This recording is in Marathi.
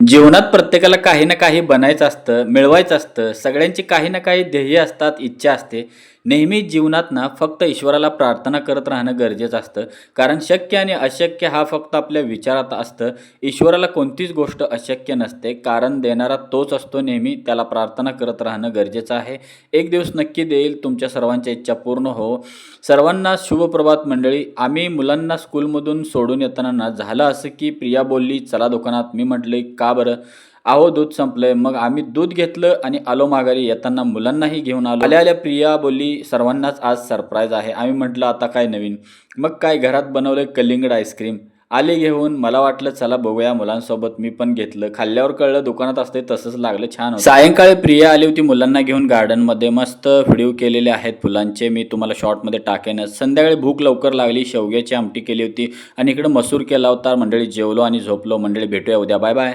जीवनात प्रत्येकाला काही ना काही बनायचं असतं, मिळवायचं असतं. सगळ्यांची काही ना काही ध्येय असतात, इच्छा असते. नेहमी जीवनात ना फक्त ईश्वराला प्रार्थना करत राहणं गरजेचं असतं. कारण शक्य आणि अशक्य हा फक्त आपल्या विचारात असतं. ईश्वराला कोणतीच गोष्ट अशक्य नसते. कारण देणारा तोच असतो नेहमी. त्याला प्रार्थना करत राहणं गरजेचं आहे. एक दिवस नक्की देईल, तुमच्या सर्वांच्या इच्छा पूर्ण हो. सर्वांना शुभप्रभात मंडळी. आम्ही मुलांना स्कूलमधून सोडून येताना ना झालं असं, की प्रिया बोलली, "चला दुकानात." मी म्हटलं, "का बरं?" "अहो दूध संपलंय." मग आम्ही दूध घेतलं आणि आलो माघारी. येताना मुलांनाही घेऊन आलो. आल्या-आल्या प्रिया बोलली, "सर्वांनाच आज सरप्राईज आहे." आम्ही म्हटलं, "आता काय नवीन?" "मग काय घरात बनवलंय कलिंगड आईस्क्रीम." आली घेऊन. मला वाटलं चला बघूया मुलांसोबत. मी पण घेतलं. खाल्ल्यावर कळलं दुकानात असते तसंच लागलं, छान होतं. सायंकाळी प्रिया आली होती मुलांना घेऊन गार्डनमध्ये. मस्त व्हिडिओ केलेले आहेत फुलांचे, मी तुम्हाला शॉर्टमध्ये टाकेनच. संध्याकाळी भूक लवकर लागली. शेवग्याची आमटी केली होती आणि इकडे मसूर केला होता. मंडळी जेवलो आणि झोपलो. मंडळी भेटूया उद्या. Bye bye.